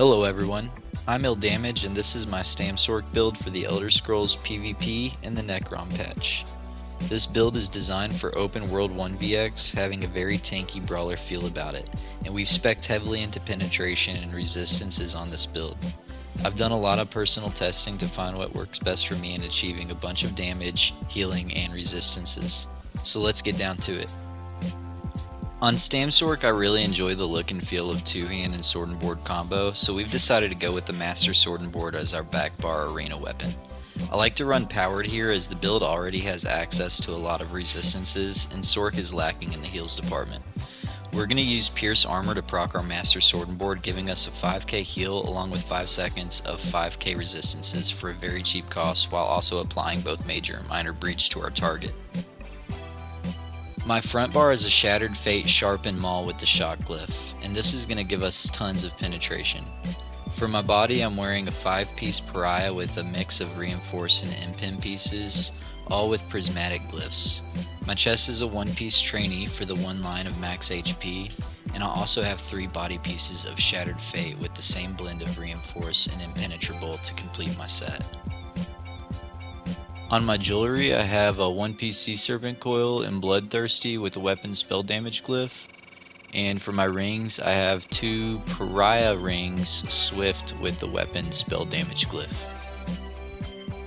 Hello everyone, I'm IllDamage and this is my StamSorc build for the Elder Scrolls PvP and the Necrom patch. This build is designed for open world 1vx, having a very tanky brawler feel about it, and we've spec'd heavily into penetration and resistances on this build. I've done a lot of personal testing to find what works best for me in achieving a bunch of damage, healing, and resistances. So let's get down to it. On StamSorc, I really enjoy the look and feel of two-hand and sword and board combo, so we've decided to go with the Master Sword and Board as our back bar arena weapon. I like to run powered here as the build already has access to a lot of resistances, and Sorc is lacking in the heals department. We're going to use Pierce Armor to proc our Master Sword and Board, giving us a 5k heal along with 5 seconds of 5k resistances for a very cheap cost, while also applying both major and minor breach to our target. My front bar is a Shattered Fate Sharpened Maul with the Shock Glyph, and this is going to give us tons of penetration. For my body, I'm wearing a 5-piece Pariah with a mix of reinforced and impin pieces, all with prismatic glyphs. My chest is a 1-piece trainee for the 1 line of max HP, and I also have 3 body pieces of Shattered Fate with the same blend of reinforced and impenetrable to complete my set. On my jewelry, I have a 1-piece Sea Serpent coil and Bloodthirsty with a weapon spell damage glyph. And for my rings, I have 2 Pariah rings Swift with the weapon spell damage glyph.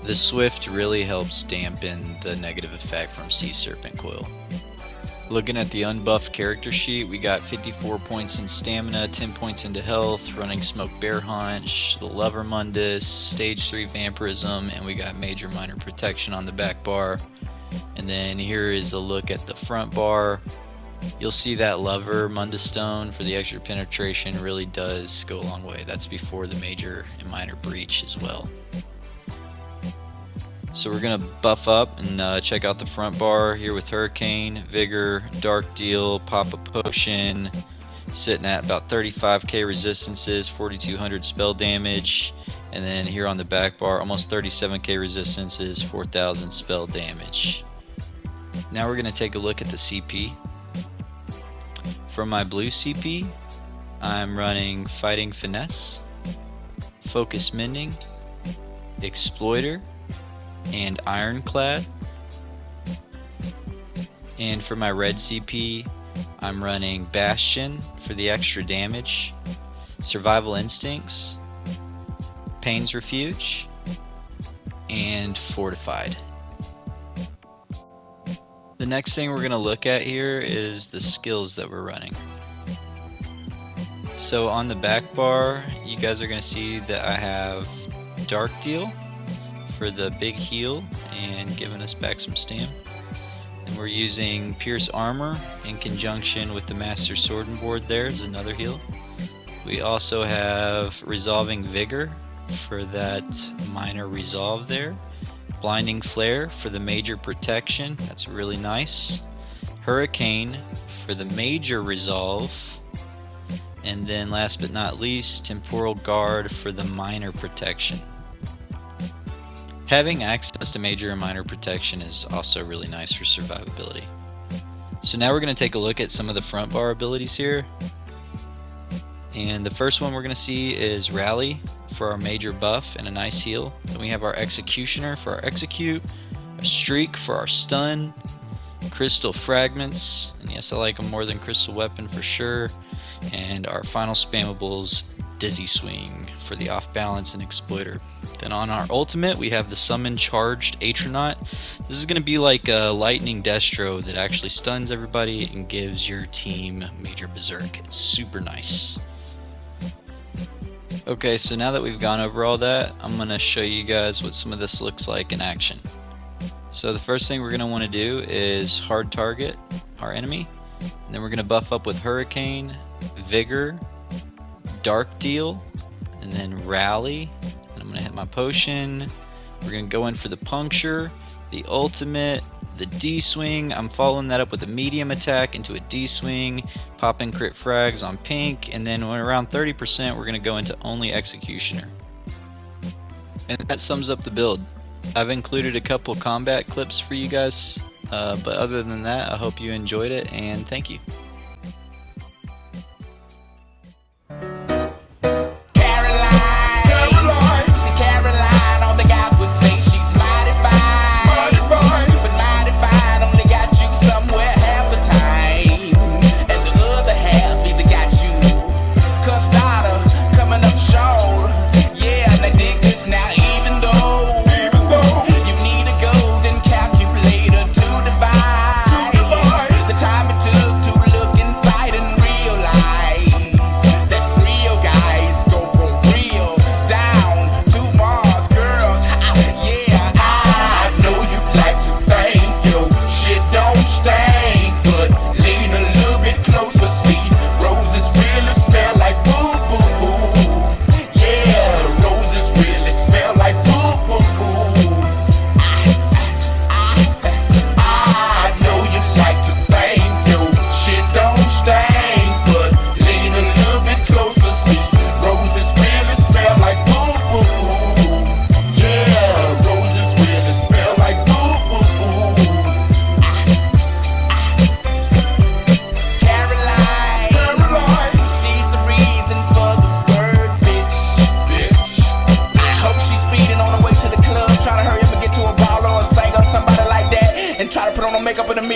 The Swift really helps dampen the negative effect from Sea Serpent coil. Looking at the unbuffed character sheet, we got 54 points in stamina, 10 points into health, running smoke bear haunch, the Lover Mundus, stage 3 vampirism, and we got major minor protection on the back bar. And then here is a look at the front bar. You'll see that Lover Mundus stone for the extra penetration really does go a long way. That's before the major and minor breach as well. So we're going to buff up and check out the front bar here with Hurricane, Vigor, Dark Deal, Pop-Up Potion, sitting at about 35k resistances, 4200 spell damage, and then here on the back bar, almost 37k resistances, 4000 spell damage. Now we're going to take a look at the CP. For my blue CP, I'm running Fighting Finesse, Focus Mending, Exploiter, and Ironclad. And for my red CP, I'm running Bastion for the extra damage, Survival Instincts, Pain's Refuge, and Fortified. The next thing we're going to look at here is the skills that we're running. So on the back bar, you guys are going to see that I have Dark Deal for the big heal and giving us back some stam. And we're using Pierce Armor in conjunction with the Master Sword and Board there as another heal. We also have Resolving Vigor for that minor resolve there. Blinding Flare for the major protection, that's really nice. Hurricane for the major resolve. And then last but not least, Temporal Guard for the minor protection. Having access to major and minor protection is also really nice for survivability. So now we're going to take a look at some of the front bar abilities here. And the first one we're going to see is Rally for our major buff and a nice heal. Then we have our Executioner for our execute, a Streak for our stun, Crystal Fragments, and yes, I like them more than Crystal Weapon for sure, and our final spammables, Dizzy Swing for the off balance and Exploiter. Then on our ultimate, we have the Summon Charged Atronaut. This is going to be like a Lightning Destro that actually stuns everybody and gives your team major berserk. It's super nice. Okay, so now that we've gone over all that, I'm going to show you guys what some of this looks like in action. So the first thing we're going to want to do is hard target our enemy. And then we're going to buff up with Hurricane, Vigor, Dark Deal, and then Rally. And I'm going to hit my potion. We're going to go in for the Puncture, the ultimate, the D-Swing. I'm following that up with a medium attack into a D-Swing, popping crit frags on pink, and then when around 30% we're going to go into only Executioner. And that sums up the build. I've included a couple combat clips for you guys, but other than that, I hope you enjoyed it, and thank you.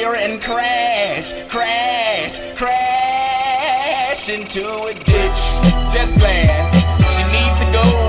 her and crash into a ditch. Just playing. She needs to go